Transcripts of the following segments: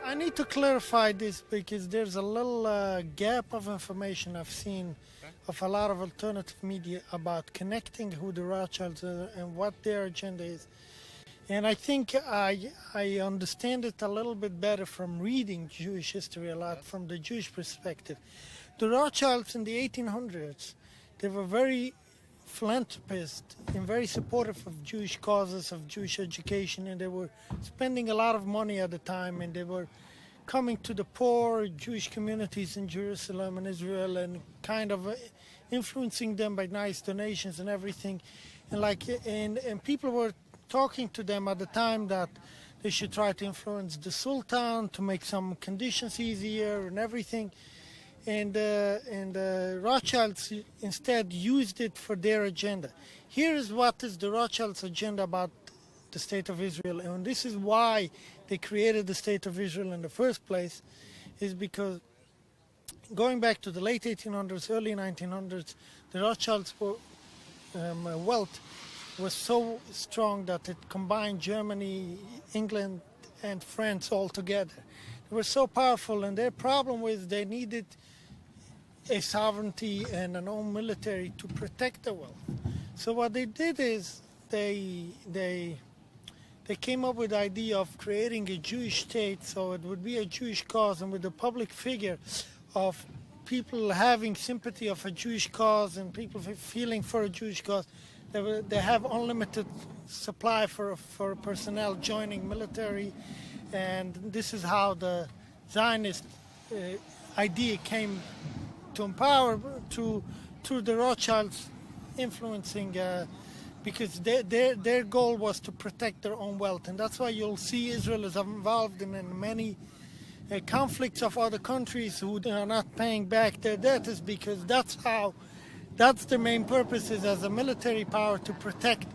I need to clarify this because there's a little gap of information I've seen of a lot of alternative media about connecting who the Rothschilds are and what their agenda is. And I think I understand it a little bit better from reading Jewish history a lot from the Jewish perspective. The Rothschilds in the 1800s, they were very philanthropist and very supportive of Jewish causes, of Jewish education, and they were spending a lot of money at the time, and they were coming to the poor Jewish communities in Jerusalem and Israel and kind of influencing them by nice donations and everything. And people were talking to them at the time that they should try to influence the Sultan to make some conditions easier and everything. And Rothschilds instead used it for their agenda. Here is what is the Rothschilds' agenda about the State of Israel, and this is why they created the State of Israel in the first place, is because going back to the late 1800s, early 1900s, the Rothschilds' wealth was so strong that it combined Germany, England, and France all together. They were so powerful, and their problem was they needed a sovereignty and an own military to protect the wealth. So what they did is they came up with the idea of creating a Jewish state, so it would be a Jewish cause, and with the public figure of people having sympathy of a Jewish cause and people feeling for a Jewish cause, they have unlimited supply for personnel joining military, and this is how the Zionist idea came to empower through the Rothschilds influencing, because their goal was to protect their own wealth, and that's why you'll see Israel is involved in many conflicts of other countries who are not paying back their debt, is because that's the main purpose, is as a military power to protect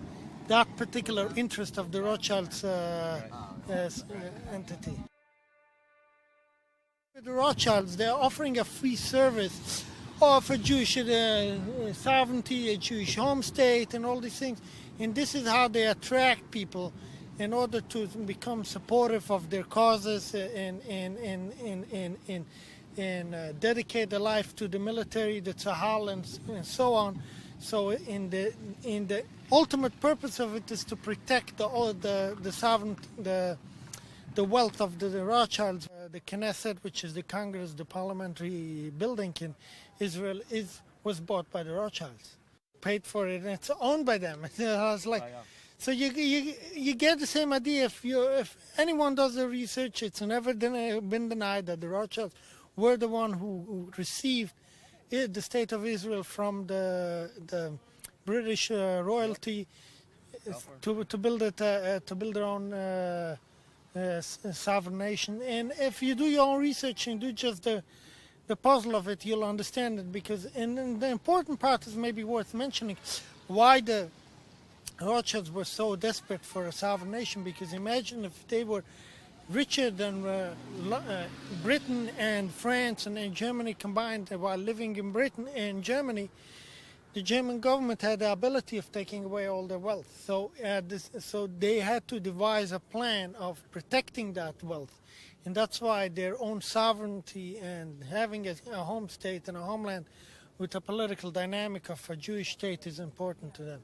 that particular interest of the Rothschilds entity. The Rothschilds, they're offering a free service of a Jewish sovereignty, a Jewish home state, and all these things. And this is how they attract people in order to become supportive of their causes and dedicate their life to the military, the Tzahal, and so on. So in the ultimate purpose of it is to protect the sovereignty, the wealth of the Rothschilds. The Knesset, which is the Congress, the parliamentary building in Israel, was bought by the Rothschilds, paid for it, and it's owned by them. It's like, so you get the same idea. If anyone does the research, it's never been denied that the Rothschilds were the one who received the State of Israel from the British royalty to build their own sovereign nation. And if you do your own research and do just the puzzle of it, you'll understand it. Because and the important part is maybe worth mentioning why the Rothschilds were so desperate for a sovereign nation. Because imagine if they were richer than Britain and France and Germany combined while living in Britain and Germany. The German government had the ability of taking away all their wealth. So they had to devise a plan of protecting that wealth. And that's why their own sovereignty and having a home state and a homeland with a political dynamic of a Jewish state is important to them.